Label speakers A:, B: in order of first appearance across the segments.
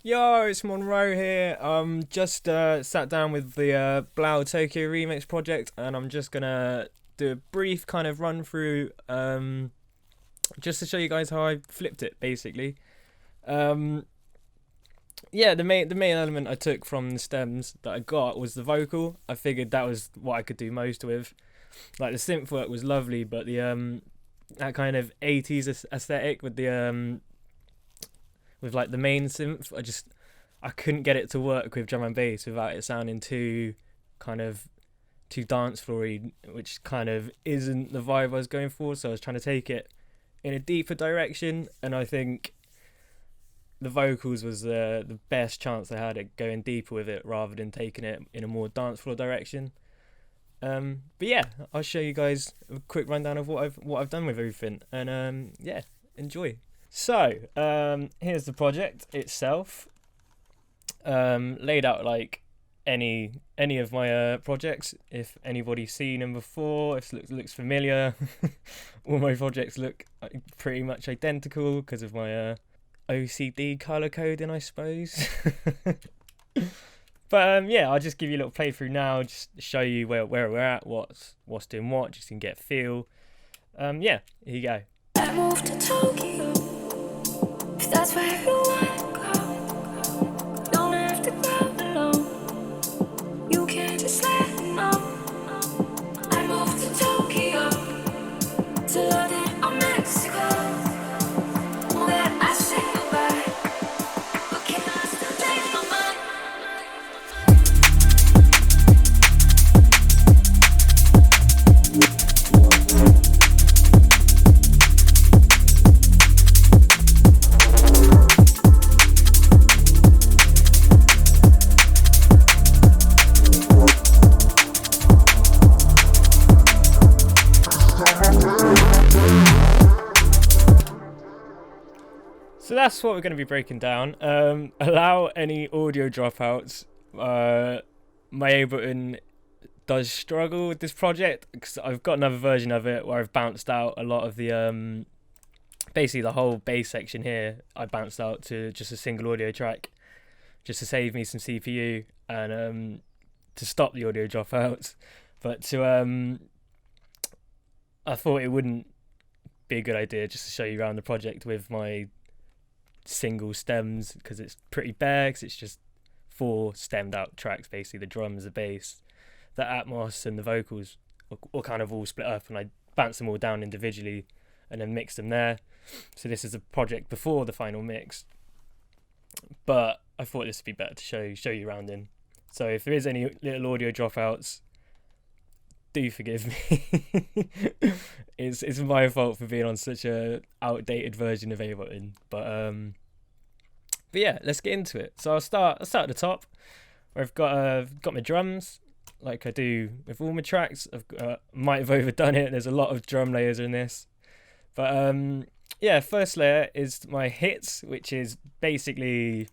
A: Yo, it's Monrroe here. Just sat down with the Blau Tokyo Remix project, and I'm just gonna do a brief kind of run through, just to show you guys how I flipped it, basically. Um, yeah, the main element I took from the stems that I got was the vocal. I figured that was what I could do most with. Like the synth work was lovely, but the that kind of 80s aesthetic with the with like the main synth, I couldn't get it to work with drum and bass without it sounding too kind of too dance floory, which kind of isn't the vibe I was going for. So I was trying to take it in a deeper direction, and I think the vocals was the best chance I had at going deeper with it rather than taking it in a more dance floor direction. But yeah, I'll show you guys a quick rundown of what I've done with everything, and yeah, enjoy. So, here's the project itself, laid out like any of my projects. If anybody's seen them before, if it looks familiar, all my projects look pretty much identical because of my OCD color coding, I suppose. But yeah, I'll just give you a little playthrough now, just to show you where we're at, what's doing what, just so you can get a feel. Yeah, here you go.
B: I moved to Tokyo, 'cause that's where you wanna go. Don't have to go alone. You can just let me know. I moved to Tokyo, to London or Mexico. Where I say goodbye, but can I still change my mind?
A: So that's what we're going to be breaking down. Allow any audio dropouts. My Ableton does struggle with this project because I've got another version of it where I've bounced out a lot of the basically the whole bass section here. I bounced out to just a single audio track, just to save me some CPU and to stop the audio dropouts. But I thought it wouldn't be a good idea just to show you around the project with my single stems, because it's pretty bare, because it's just 4 stemmed out tracks, basically the drums, the bass, the atmos and the vocals are kind of all split up, and I bounce them all down individually and then mix them there. So this is a project before the final mix, but I thought this would be better to show you around in. So if there is any little audio dropouts, do forgive me. It's my fault for being on such a outdated version of Ableton, but yeah, let's get into it. So I'll start at the top, where I've got my drums, like I do with all my tracks. Might have overdone it. There's a lot of drum layers in this, but yeah. First layer is my hits, which is basically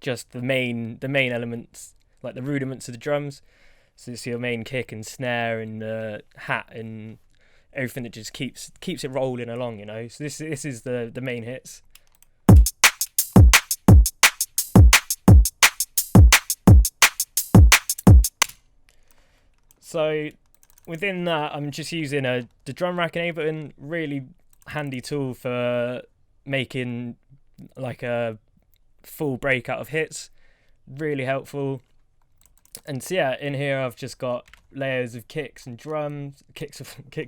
A: just the main elements, like the rudiments of the drums. So it's your main kick and snare and hat and everything that just keeps it rolling along, you know. So this is the main hits. So within that, I'm just using the drum rack in Ableton, really handy tool for making like a full breakout of hits, really helpful. And so yeah, in here I've just got layers of kicks and drums, kicks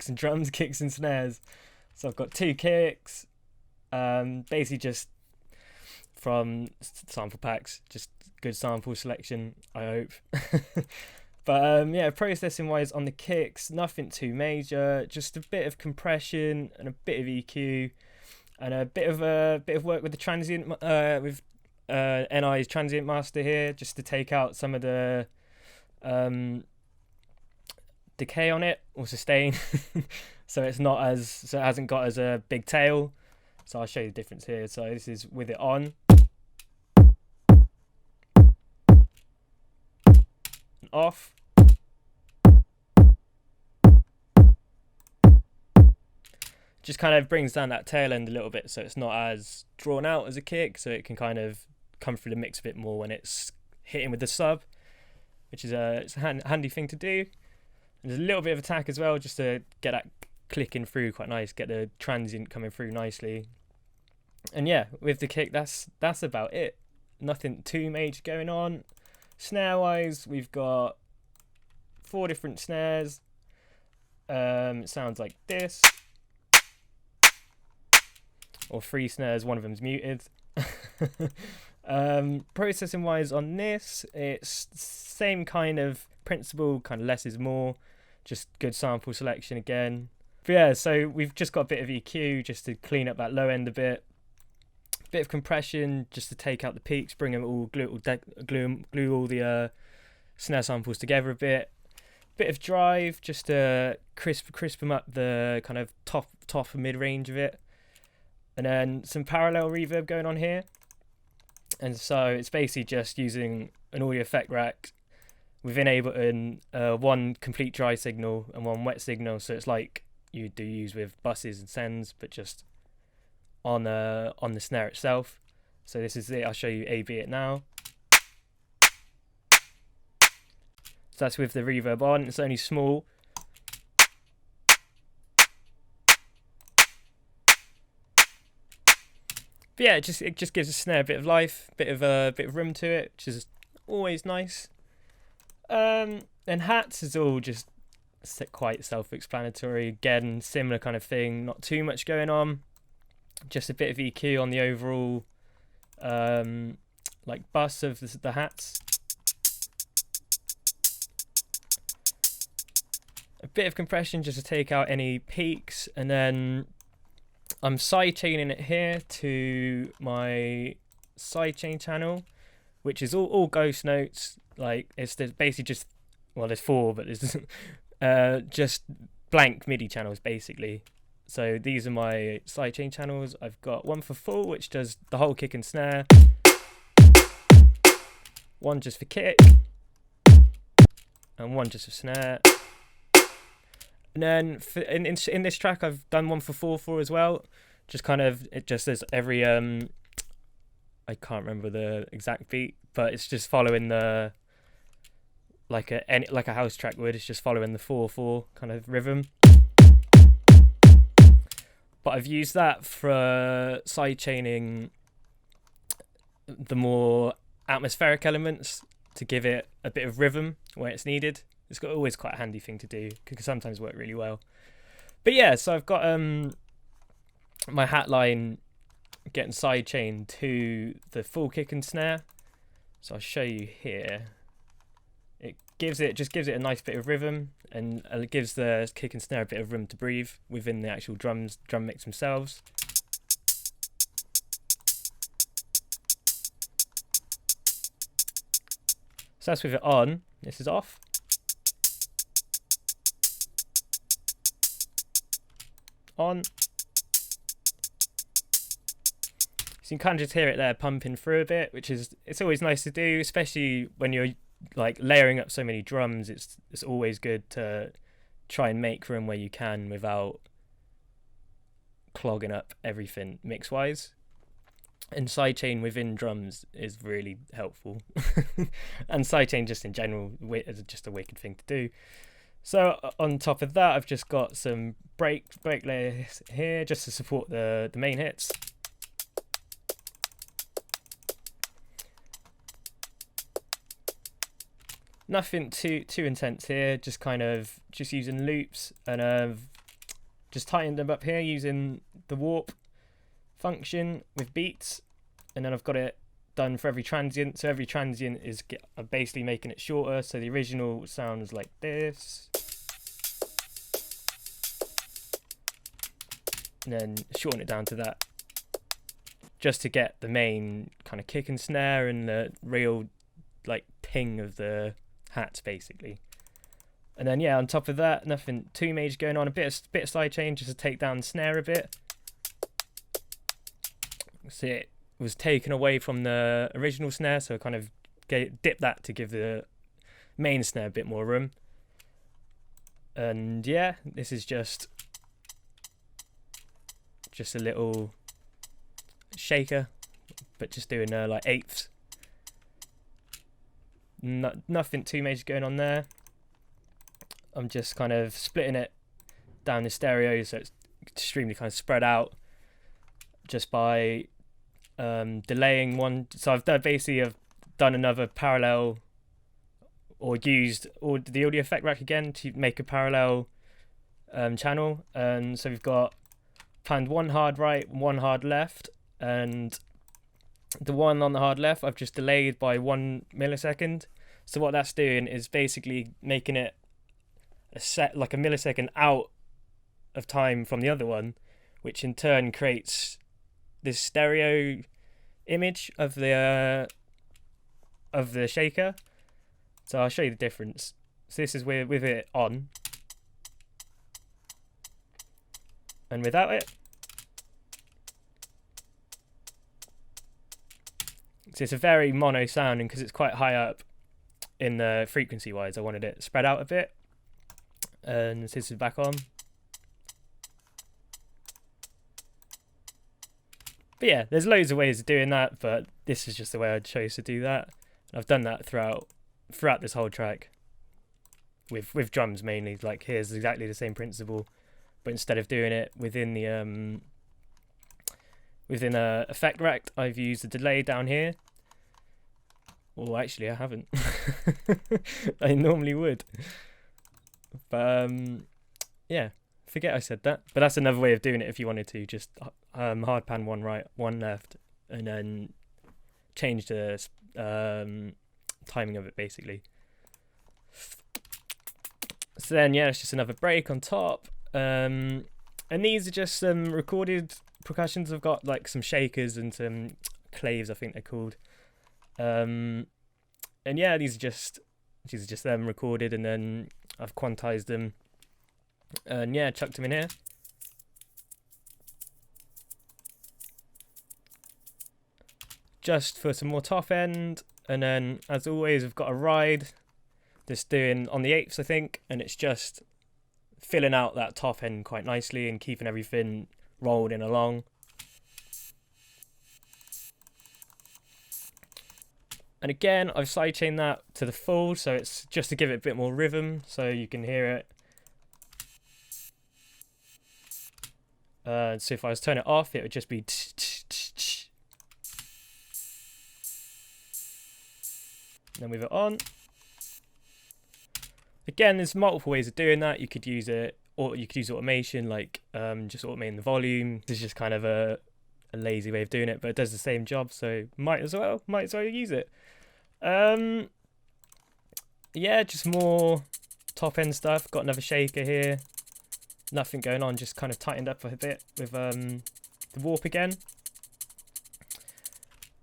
A: and drums, kicks and snares. So I've got 2 kicks, basically just from sample packs, just good sample selection, I hope. But yeah, processing wise on the kicks, nothing too major, just a bit of compression and a bit of EQ, and a bit of work with the transient with NI's transient master here, just to take out some of the decay on it, or sustain. So it hasn't got as a big tail. So I'll show you the difference here. So this is with it on, and off. just kind of brings down that tail end a little bit, so it's not as drawn out as a kick, so it can kind of come through the mix a bit more when it's hitting with the sub, which is it's a handy thing to do. And there's a little bit of attack as well, just to get that clicking through quite nice, get the transient coming through nicely. And yeah, with the kick, that's about it. Nothing too major going on. Snare wise, we've got 4 different snares. It sounds like this, or 3 snares, one of them's muted. Processing wise on this, it's same kind of principle, kind of less is more, just good sample selection again. But yeah, so we've just got a bit of EQ just to clean up that low end a bit of compression just to take out the peaks, bring them all, glue all the snare samples together a bit of drive just to crisp them up, the kind of top and mid range of it, and then some parallel reverb going on here. And so it's basically just using an audio effect rack within Ableton, one complete dry signal and one wet signal, so it's like you do use with buses and sends, but just on the snare itself. So this is it. I'll show you A/B it now. So that's with the reverb on. It's only small. But yeah, it just gives the snare a bit of life, bit of room to it, which is always nice. And hats is all just quite self-explanatory. Again, similar kind of thing. Not too much going on. Just a bit of EQ on the overall like bus of the hats. A bit of compression just to take out any peaks, and then I'm sidechaining it here to my sidechain channel, which is all ghost notes. Like it's basically just, well, there's 4, but there's just blank MIDI channels basically. So these are my sidechain channels. I've got one for full, which does the whole kick and snare. One just for kick, and one just for snare. And then in this track, I've done one for 4/4 as well. Just kind of, it just says every I can't remember the exact beat, but it's just following the like a house track would. It's just following the 4/4 kind of rhythm. But I've used that for sidechaining the more atmospheric elements to give it a bit of rhythm where it's needed. It's always quite a handy thing to do, can sometimes work really well. But yeah, so I've got my hat line getting sidechained to the full kick and snare. So I'll show you here. It just gives it a nice bit of rhythm, and it gives the kick and snare a bit of room to breathe within the actual drum mix themselves. So that's with it on. This is off. On. So you can kind of just hear it there pumping through a bit, which is, it's always nice to do, especially when you're like layering up so many drums. It's always good to try and make room where you can without clogging up everything mix wise. And sidechain within drums is really helpful. And sidechain just in general is just a wicked thing to do. So on top of that, I've just got some break layers here just to support the main hits. Nothing too intense here, just kind of just using loops, and I've just tightened them up here using the warp function with beats, and then I've got it done for every transient. So every transient is basically making it shorter, so the original sounds like this, and then shorten it down to that, just to get the main kind of kick and snare and the real like ping of the hats basically. And then yeah, on top of that, nothing too major going on. A bit of sidechain just to take down the snare a bit. So it was taken away from the original snare, so I kind of dip that to give the main snare a bit more room. And yeah, this is just just a little shaker, but just doing like eighths. Nothing too major going on there. I'm just kind of splitting it down the stereo so it's extremely kind of spread out just by delaying one. So I've done another parallel, or used the audio effect rack again to make a parallel channel. And so we've got panned one hard right, one hard left, and the one on the hard left I've just delayed by 1 millisecond. So what that's doing is basically making it like a millisecond out of time from the other one, which in turn creates this stereo image of the shaker. So I'll show you the difference. So this is with it on, and without it. So it's a very mono sound, and because it's quite high up in the frequency wise, I wanted it spread out a bit. And this is back on. But yeah, there's loads of ways of doing that, but this is just the way I chose to do that. I've done that throughout this whole track with drums mainly. Like, here's exactly the same principle, but instead of doing it within the within a effect rack, I've used a delay down here. Well, actually, I haven't. I normally would, but yeah, forget I said that. But that's another way of doing it if you wanted to. Just hard pan one right, one left, and then change the timing of it basically. So then yeah, it's just another break on top. And these are just some recorded percussions. I've got like some shakers and some claves, I think they're called. And yeah, these are just them recorded, and then I've quantized them and yeah, chucked them in here. Just for some more top end, and then as always we've got a ride that's doing on the eighths, I think, and it's just filling out that top end quite nicely and keeping everything rolling along. And again, I've sidechained that to the full, so it's just to give it a bit more rhythm, so you can hear it. So if I was to turn it off, it would just be then with it on. Again, there's multiple ways of doing that. You could use it, or you could use automation, like just automating the volume. This is just kind of a lazy way of doing it, but it does the same job, so might as well use it. Yeah, just more top end stuff. Got another shaker here. Nothing going on, just kind of tightened up a bit with the warp again.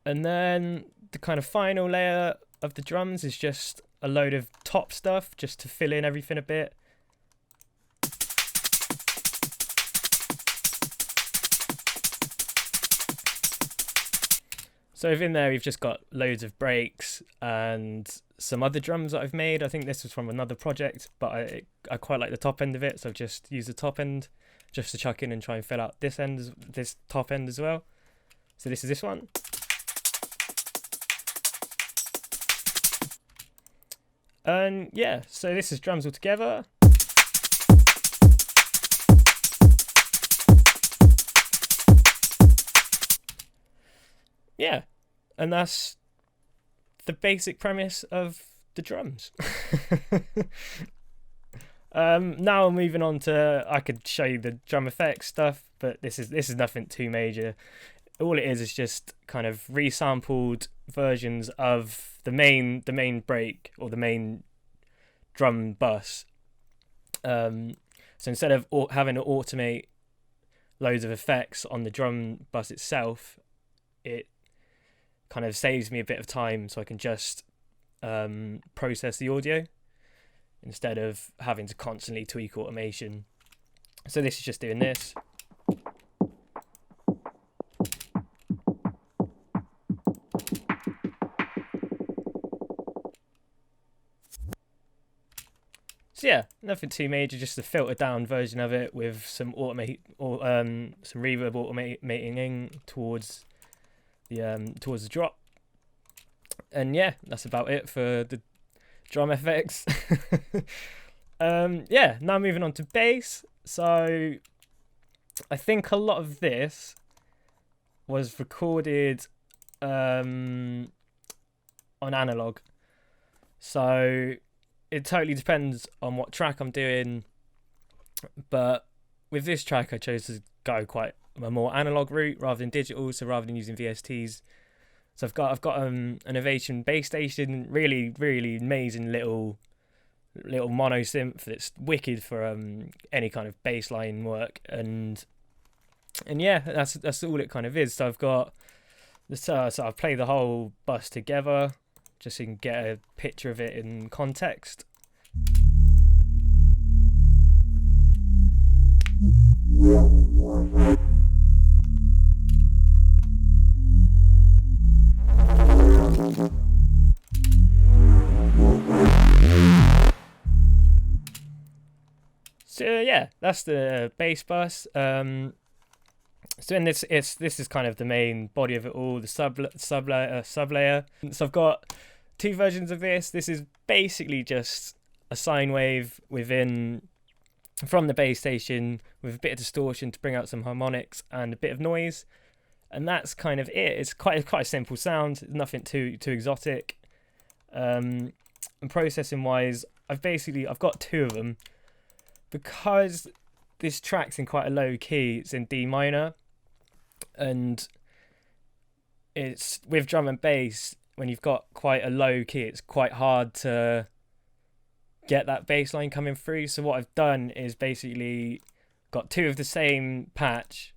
A: And then the kind of final layer of the drums is just a load of top stuff just to fill in everything a bit. So within there we've just got loads of breaks and some other drums that I've made. I think this was from another project, but I quite like the top end of it, so I've just used the top end just to chuck in and try and fill out this top end as well. So this is this one. And yeah, so this is drums all together. Yeah, and that's the basic premise of the drums. Now I'm moving on to, I could show you the drum effects stuff, but this is nothing too major. All it is just kind of resampled versions of the main break, or the main drum bus. So instead of having to automate loads of effects on the drum bus itself, it kind of saves me a bit of time, so I can just process the audio instead of having to constantly tweak automation. So this is just doing this. So yeah, nothing too major, just a filtered down version of it with some some reverb automating towards the drop. And yeah, that's about it for the drum effects. Yeah, now moving on to bass. So I think a lot of this was recorded on analog. So it totally depends on what track I'm doing. But with this track, I chose to go quite a more analog route rather than digital. So rather than using VSTs, so I've got an Ovation bass station, really amazing little mono synth that's wicked for any kind of bass line work, and yeah, that's all it kind of is. So I've got so I've played the whole bus together just so you can get a picture of it in context. So yeah, that's the bass bus. So in this is kind of the main body of it all, the sub layer. So I've got two versions of this. This is basically just a sine wave from the bass station with a bit of distortion to bring out some harmonics and a bit of noise, and that's kind of it. It's quite a simple sound, nothing too exotic. And processing wise, I've got two of them because this track's in quite a low key. It's in D minor, and it's with drum and bass. When you've got quite a low key, it's quite hard to get that bass line coming through. So what I've done is basically got two of the same patch.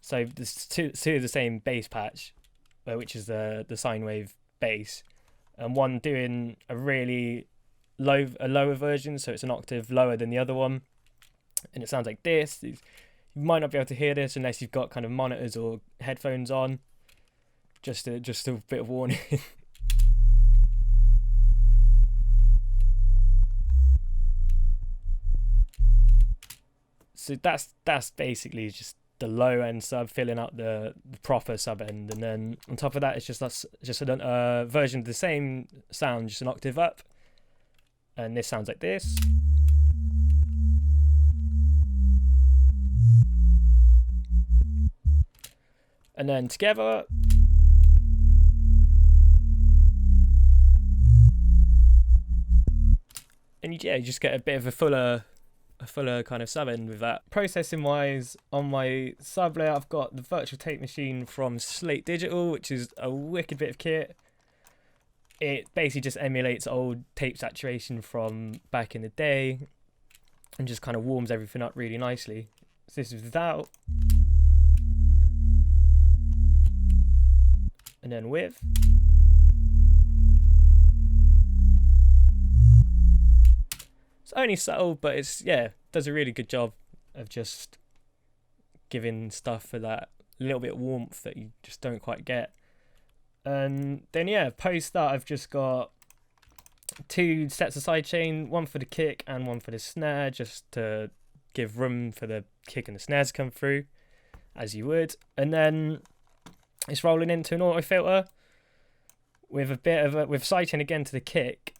A: So there's two of the same bass patch, which is the sine wave bass, and one doing a lower version, so it's an octave lower than the other one, and it sounds like this. You might not be able to hear this unless you've got kind of monitors or headphones on. Just a bit of warning. So that's basically just the low end sub filling out the proper sub end, and then on top of that it's just a version of the same sound, just an octave up, and this sounds like this. And then together, and you just get a bit of a fuller kind of sub end with that. Processing wise, on my sub layer, I've got the virtual tape machine from Slate Digital, which is a wicked bit of kit. It basically just emulates old tape saturation from back in the day and just kind of warms everything up really nicely. So this is without, and then with. It's only subtle, but does a really good job of just giving stuff for that little bit of warmth that you just don't quite get. And then post that I've just got two sets of sidechain, one for the kick and one for the snare, just to give room for the kick and the snare to come through, as you would. And then it's rolling into an auto filter with with sidechain again to the kick,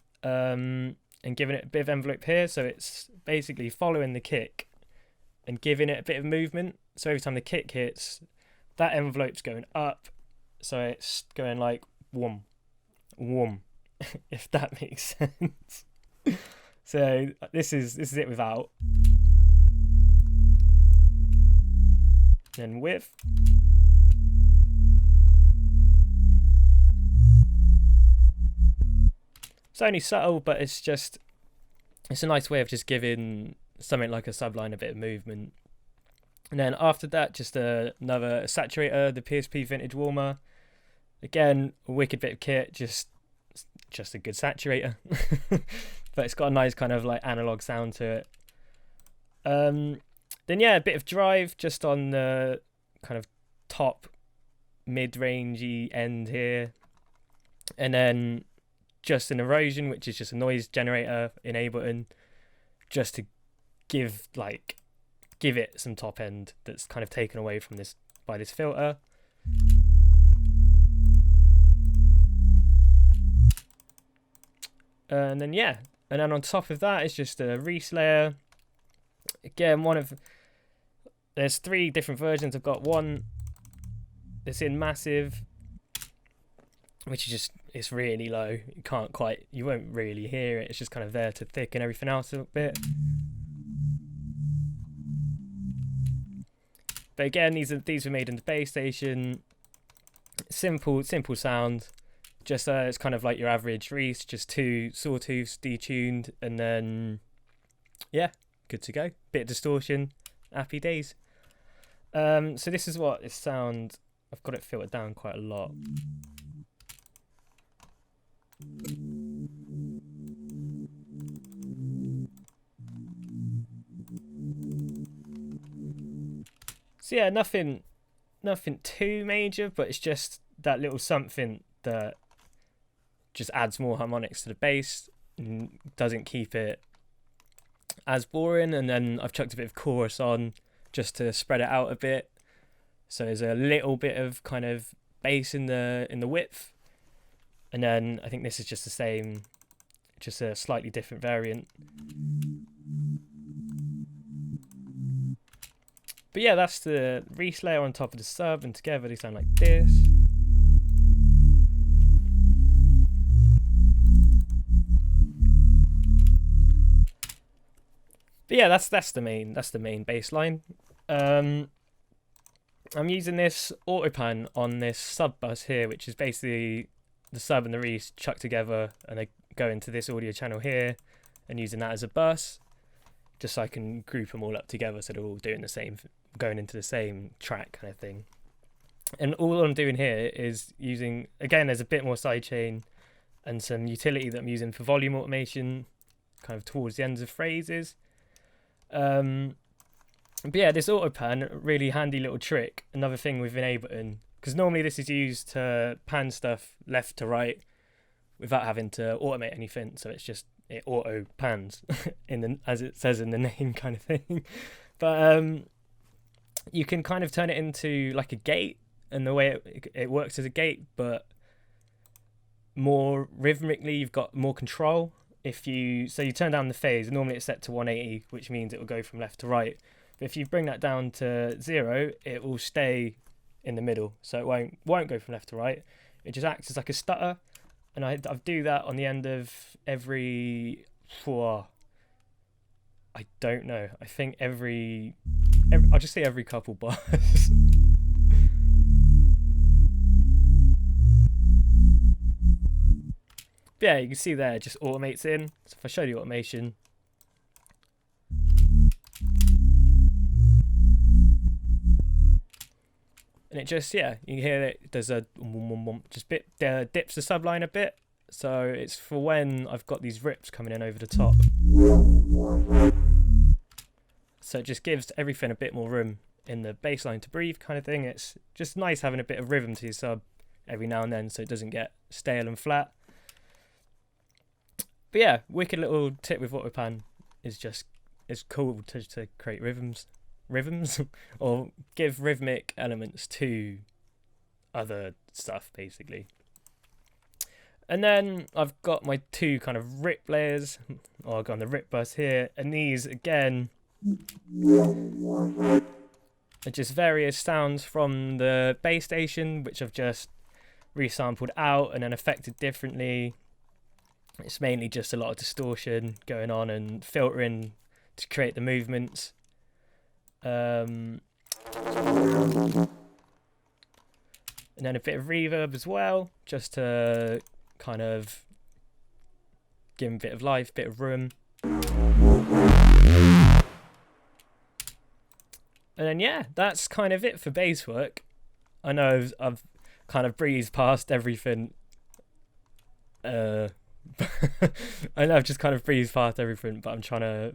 A: and giving it a bit of envelope here, so it's basically following the kick and giving it a bit of movement. So every time the kick hits, that envelope's going up, so it's going like whoom, whoom, if that makes sense. So this is it without. Then with. It's only subtle, but it's a nice way of just giving something like a subline a bit of movement. And then after that, just another saturator, the PSP Vintage Warmer. Again, a wicked bit of kit, just a good saturator. But it's got a nice kind of like analog sound to it. Then a bit of drive just on the kind of top mid-rangey end here. And then just an erosion, which is just a noise generator in Ableton, just to give it some top end that's kind of taken away from this by this filter. And then and then on top of that is just a Reese layer. Again, there's 3 different versions. I've got one that's in massive, which is just, it's really low. You won't really hear it. It's just kind of there to thicken everything else a bit. But again, these were made in the bass station. Simple sound. Just it's kind of like your average Reese, just 2 sawtooths detuned, and then good to go. Bit of distortion, happy days. So this is what it sounds. I've got it filtered down quite a lot. So yeah, nothing too major, but it's just that little something that just adds more harmonics to the bass and doesn't keep it as boring. And then I've chucked a bit of chorus on just to spread it out a bit, so there's a little bit of kind of bass in the width. And then I think this is just the same, just a slightly different variant. But yeah, that's the Reese layer on top of the sub, and together they sound like this. But yeah, that's the main bass line. I'm using this autopan on this sub bus here, which is basically the sub and the Reese chucked together, and they go into this audio channel here, and using that as a bus, just so I can group them all up together so they're all doing the same, going into the same track kind of thing. And all I'm doing here is using, again, there's a bit more sidechain and some utility that I'm using for volume automation, kind of towards the ends of phrases. But yeah, this autopan, really handy little trick. Another thing with Ableton, because normally this is used to pan stuff left to right without having to automate anything. So it's just, it auto pans as it says in the name kind of thing. But you can kind of turn it into like a gate, and the way it works as a gate, but more rhythmically, you've got more control. You turn down the phase, normally it's set to 180, which means it will go from left to right. But if you bring that down to 0, it will stay in the middle, so it won't go from left to right. It just acts as like a stutter, and I do that on the end of every I don't know. I think every I'll just say every couple bars. But yeah, you can see there, it just automates in. So if I show the automation, and it just, you can hear it, there's a just bit, dips the subline a bit. So it's for when I've got these rips coming in over the top. So it just gives everything a bit more room in the bass line to breathe kind of thing. It's just nice having a bit of rhythm to your sub every now and then, so it doesn't get stale and flat. But yeah, wicked little tip with autopan is just, it's cool to create rhythms or give rhythmic elements to other stuff basically. And then I've got my 2 kind of rip layers, or I've got on the rip bus here, and these again are just various sounds from the bass station, which I've just resampled out and then affected differently. It's mainly just a lot of distortion going on and filtering to create the movements. And then a bit of reverb as well, just to kind of give them a bit of life, bit of room. And then yeah, that's kind of it for bass work. I know I've kind of breezed past everything. I know I've just kind of breezed past everything, but I'm trying to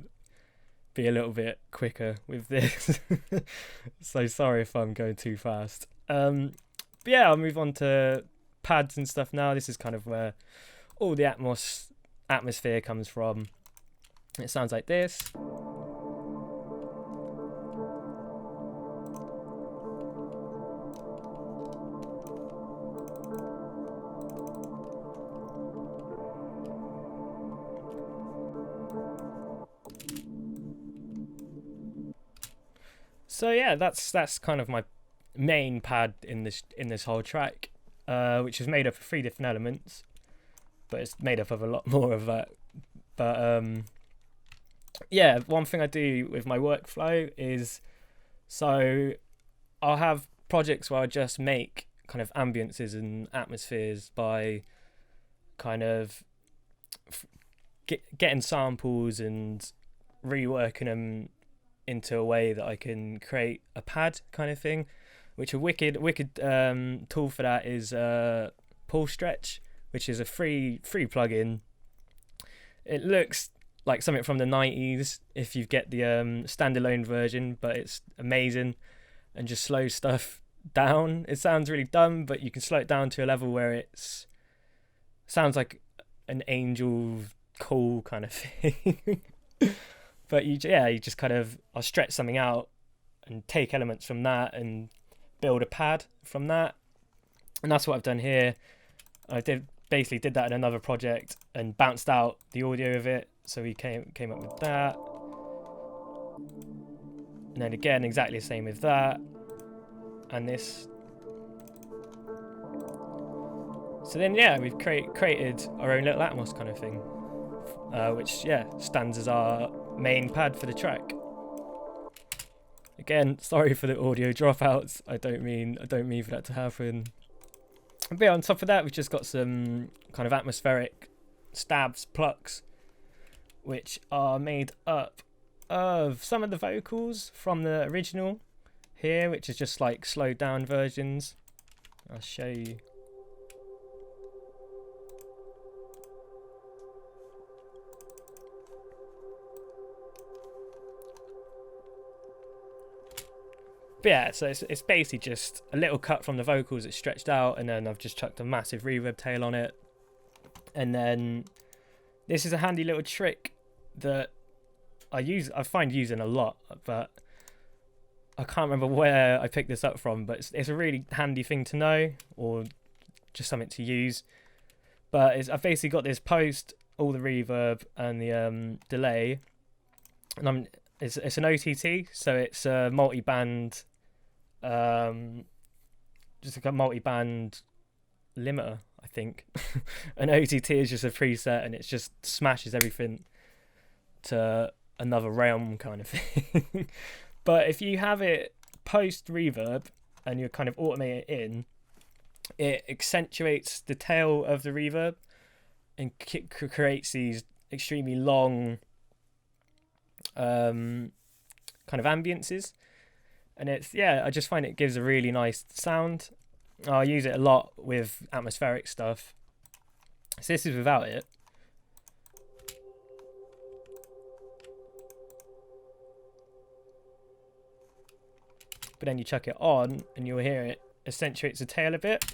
A: be a little bit quicker with this. So sorry if I'm going too fast. But yeah, I'll move on to pads and stuff now. This is kind of where all the atmosphere comes from. It sounds like this. So yeah, that's kind of my main pad in this whole track, which is made up of 3 different elements, but it's made up of a lot more of that. But yeah, one thing I do with my workflow is, so I'll have projects where I just make kind of ambiences and atmospheres by kind of getting samples and reworking them into a way that I can create a pad kind of thing, which a wicked tool for that is Pull Stretch, which is a free plugin. It looks like something from the 90s if you get the standalone version, but it's amazing and just slows stuff down. It sounds really dumb, but you can slow it down to a level where it's sounds like an angel call kind of thing. But you just kind of, I'll stretch something out and take elements from that and build a pad from that. And that's what I've done here. I basically did that in another project and bounced out the audio of it. So we came up with that. And then again, exactly the same with that. And this. So then, yeah, we've created our own little Atmos kind of thing. Which, yeah, stands as our main pad for the track. Again, sorry for the audio dropouts. I don't mean for that to happen. But yeah, on top of that, we've just got some kind of atmospheric stabs, plucks, which are made up of some of the vocals from the original here, which is just like slowed down versions. I'll show you. But yeah, so it's basically just a little cut from the vocals that's stretched out, and then I've just chucked a massive reverb tail on it. And then this is a handy little trick that I find using a lot, but I can't remember where I picked this up from, but it's a really handy thing to know, or just something to use. But I've basically got this post, all the reverb and the delay, and it's an OTT, so it's a multi-band, just like a multi-band limiter, I think. An OTT is just a preset, and it just smashes everything to another realm kind of thing. But if you have it post reverb and you kind of automate it in, it accentuates the tail of the reverb and creates these extremely long kind of ambiences. And I just find it gives a really nice sound. I use it a lot with atmospheric stuff. So this is without it. But then you chuck it on and you'll hear it accentuates the tail a bit.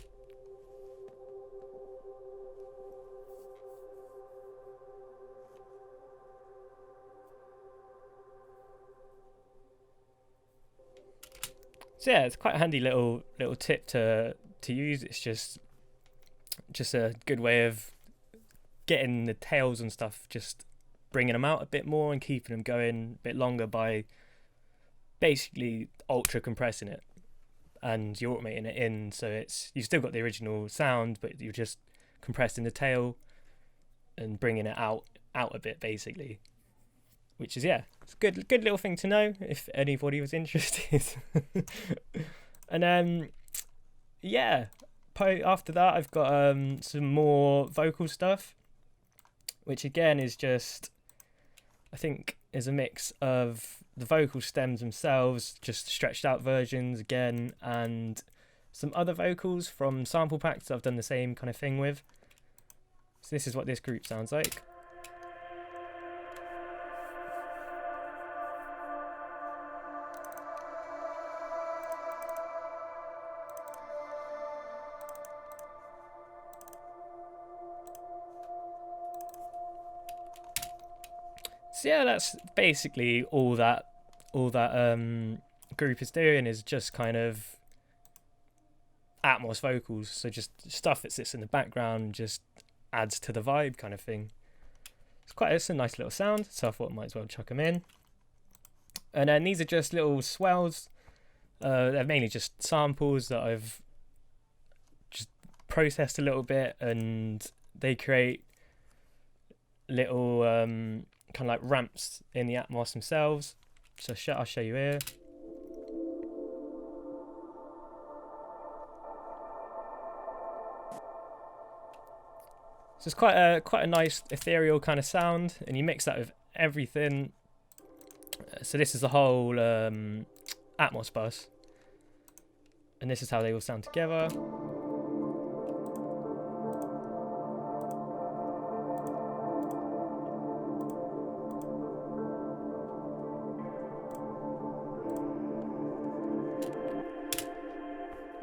A: So yeah, it's quite a handy little tip to use. It's just a good way of getting the tails and stuff, just bringing them out a bit more and keeping them going a bit longer by basically ultra compressing it, and you're automating it in, so you've still got the original sound, but you're just compressing the tail and bringing it out a bit basically. Which is, it's a good little thing to know if anybody was interested. And then, after that I've got some more vocal stuff, which again is just, I think, is a mix of the vocal stems themselves, just stretched out versions again, and some other vocals from sample packs I've done the same kind of thing with. So this is what this group sounds like. So yeah, that's basically all that group is doing, is just kind of Atmos vocals. So just stuff that sits in the background, just adds to the vibe kind of thing. It's a nice little sound, so I thought I might as well chuck them in. And then these are just little swells. They're mainly just samples that I've just processed a little bit, and they create little kind of like ramps in the Atmos themselves. So I'll show you here. So it's quite a nice ethereal kind of sound, and you mix that with everything. So this is the whole Atmos bus, and this is how they all sound together.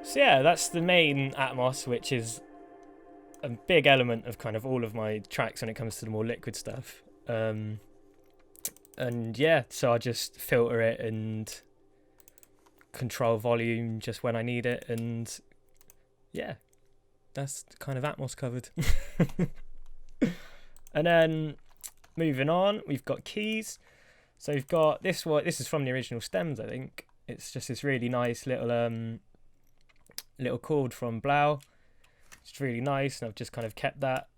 A: So yeah, that's the main Atmos, which is a big element of kind of all of my tracks when it comes to the more liquid stuff. And yeah, so I just filter it and control volume just when I need it, and yeah, that's kind of Atmos covered. And then moving on, we've got keys. So we've got this one. This is from the original stems, I think. It's just this really nice little little chord from Blau. It's really nice, and I've just kind of kept that.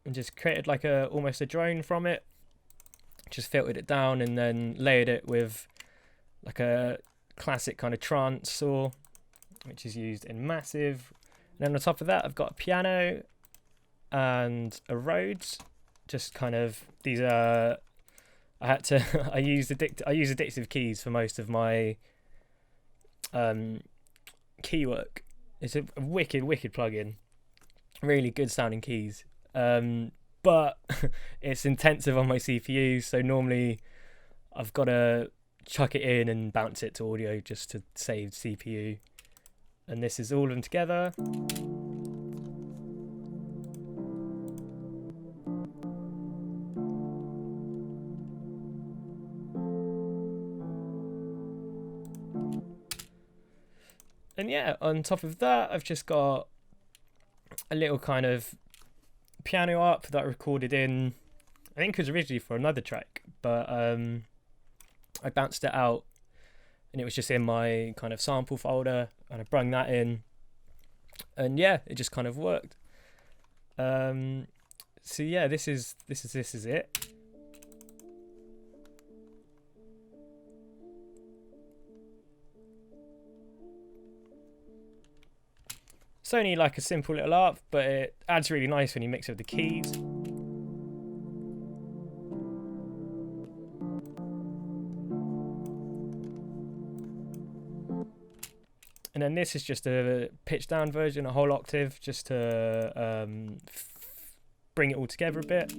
A: And just created like almost a drone from it. Just filtered it down and then layered it with like a classic kind of trance saw, which is used in Massive. And then on top of that, I've got a piano and a Rhodes. Just kind of, these are, I use addictive keys for most of my key work. It's a wicked plugin. Really good sounding keys. But it's intensive on my CPU, so normally I've got to chuck it in and bounce it to audio just to save CPU. And this is all of them together. And yeah, on top of that, I've just got a little kind of piano up that I recorded in, I think it was originally for another track, but I bounced it out and it was just in my kind of sample folder, and I brung that in, and yeah, it just kind of worked. So yeah, this is it. It's only like a simple little ARP, but it adds really nice when you mix it with the keys. And then this is just a pitch down version, a whole octave, just to bring it all together a bit.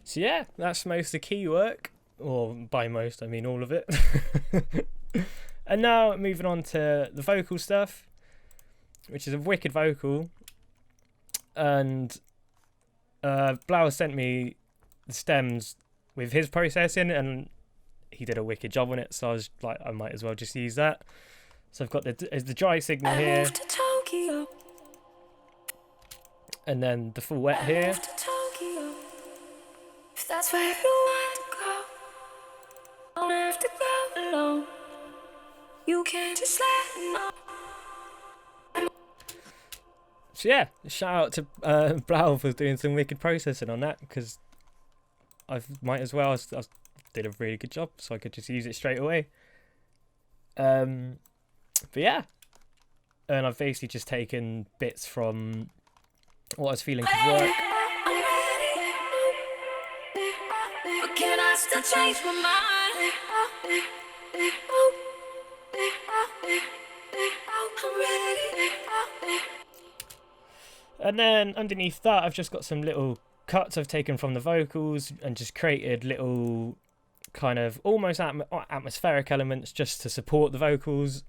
A: So yeah, that's most of the key work, or by most I mean all of it. And now moving on to the vocal stuff, which is a wicked vocal. And Blau sent me the stems with his processing, and he did a wicked job on it, so I was like, I might as well just use that. So I've got the dry signal here, and then the full wet here.
B: That's where you want to go. Don't have to go alone. You can't just let it know.
A: So yeah, shout out to Blau for doing some wicked processing on that, because I might as well. I did a really good job, so I could just use it straight away. But yeah, and I've basically just taken bits from what I was feeling could work.
B: Can I still change my mind? I'm ready.
A: And then underneath that, I've just got some little cuts I've taken from the vocals and just created little kind of almost atmospheric elements just to support the vocals.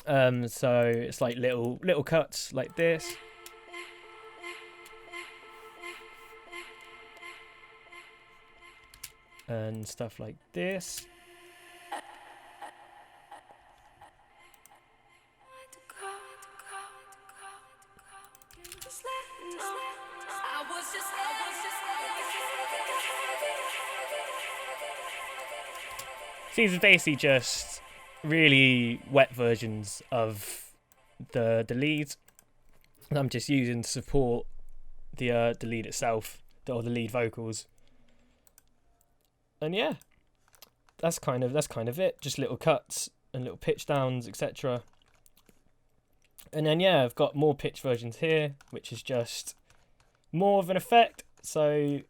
A: So it's like little cuts like this. And stuff like this. These are basically just really wet versions of the lead that I'm just using to support the lead itself, or the lead vocals. And yeah, that's kind of it. Just little cuts and little pitch downs, etc. And then yeah, I've got more pitch versions here, which is just more of an effect. So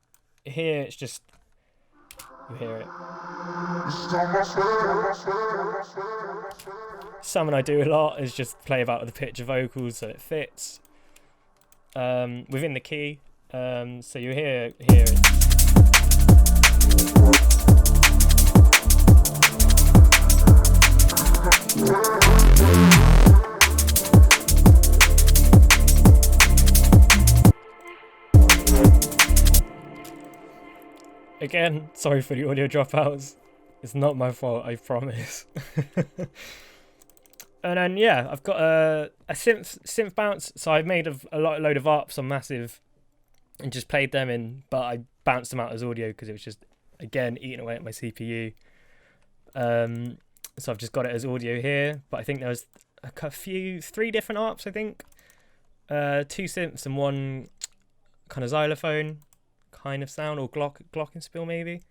A: here it's just, you hear it. Something I do a lot is just play about with the pitch of vocals so it fits within the key. So you hear it. Again, sorry for the audio dropouts. It's not my fault, I promise. And then yeah, I've got a synth bounce. So I've made a load of ARPs on Massive and just played them in, but I bounced them out as audio because it was just, again, eating away at my CPU. So I've just got it as audio here, but I think there was three different ARPs, I think. 2 synths and 1 kind of xylophone kind of sound, or glockenspiel maybe.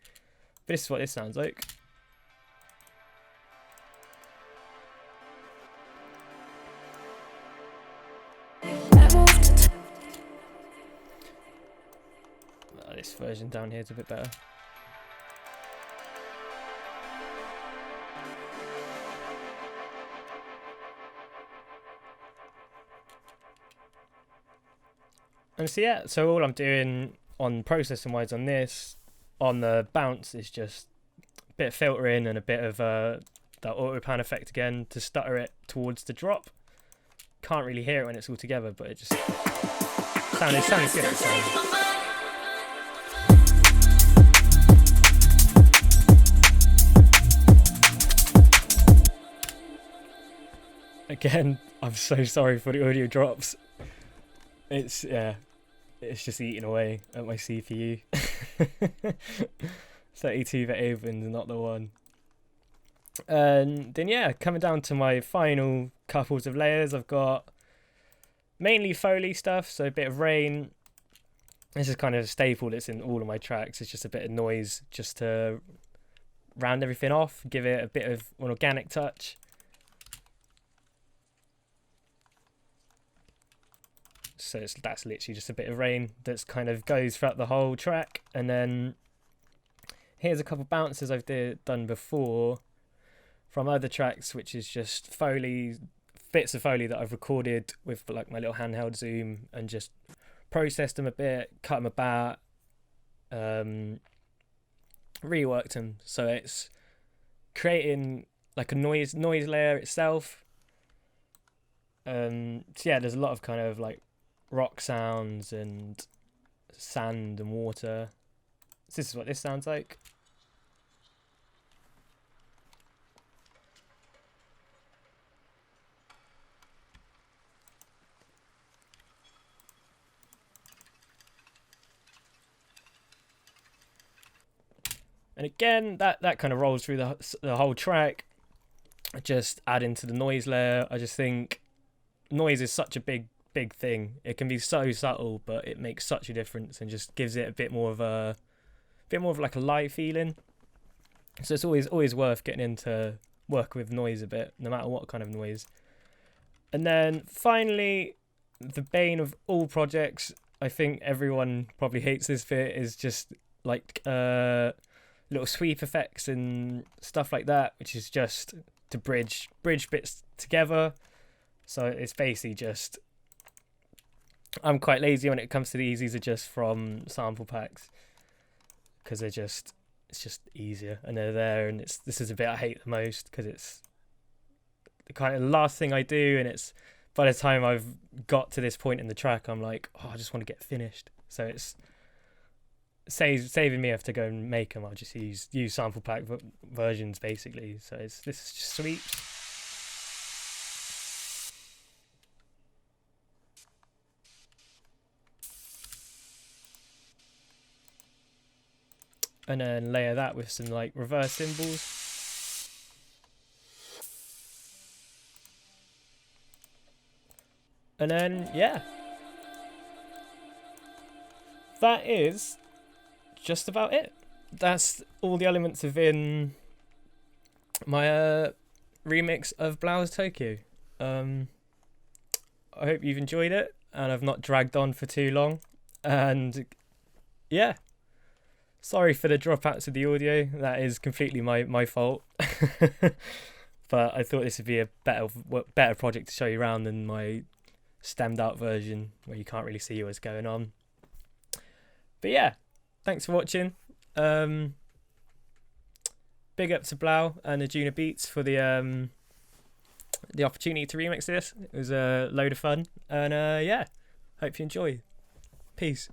A: But this is what this sounds like. This version down here is a bit better. And so yeah, so all I'm doing on processing wise on this, on the bounce, is just a bit of filtering and a bit of that auto pan effect again to stutter it towards the drop. Can't really hear it when it's all together, but it just sounded good at the time. Again, I'm so sorry for the audio drops. It's just eating away at my CPU. 32-bit Ableton's not the one. And then yeah, coming down to my final couples of layers, I've got mainly Foley stuff, so a bit of rain. This is kind of a staple that's in all of my tracks. It's just a bit of noise just to round everything off, give it a bit of an organic touch. So that's literally just a bit of rain that's kind of goes throughout the whole track. And then here's a couple bounces I've done before from other tracks, which is just Foley, bits of Foley that I've recorded with like my little handheld Zoom and just processed them a bit, cut them about, reworked them. So it's creating like a noise layer itself. So yeah, there's a lot of kind of like rock sounds and sand and water. So this is what this sounds like. And again, that kind of rolls through the whole track. Just add into the noise layer. I just think noise is such a big thing. It can be so subtle, but it makes such a difference and just gives it a bit more of like a live feeling. So it's always worth getting into work with noise a bit, no matter what kind of noise. And then finally, the bane of all projects, I think everyone probably hates this bit, is just like little sweep effects and stuff like that, which is just to bridge bits together. So it's basically just I'm quite lazy when it comes to the easies are just from sample packs, because it's just easier and they're there, and this is the bit I hate the most, because it's the kind of last thing I do, and it's by the time I've got to this point in the track, I'm like, oh, I just want to get finished. So it's saving me have to go and make them. I'll just use sample pack versions basically. So this is just sweet. And then layer that with some like reverse cymbals. And then, yeah, that is just about it. That's all the elements within my remix of Blau's Tokyo. I hope you've enjoyed it, and I've not dragged on for too long. And yeah, sorry for the dropouts of the audio. That is completely my fault. But I thought this would be a better project to show you around than my stemmed out version where you can't really see what's going on. But yeah, thanks for watching. Big up to Blau and Anjunabeats for the opportunity to remix this. It was a load of fun, and yeah, hope you enjoy. Peace.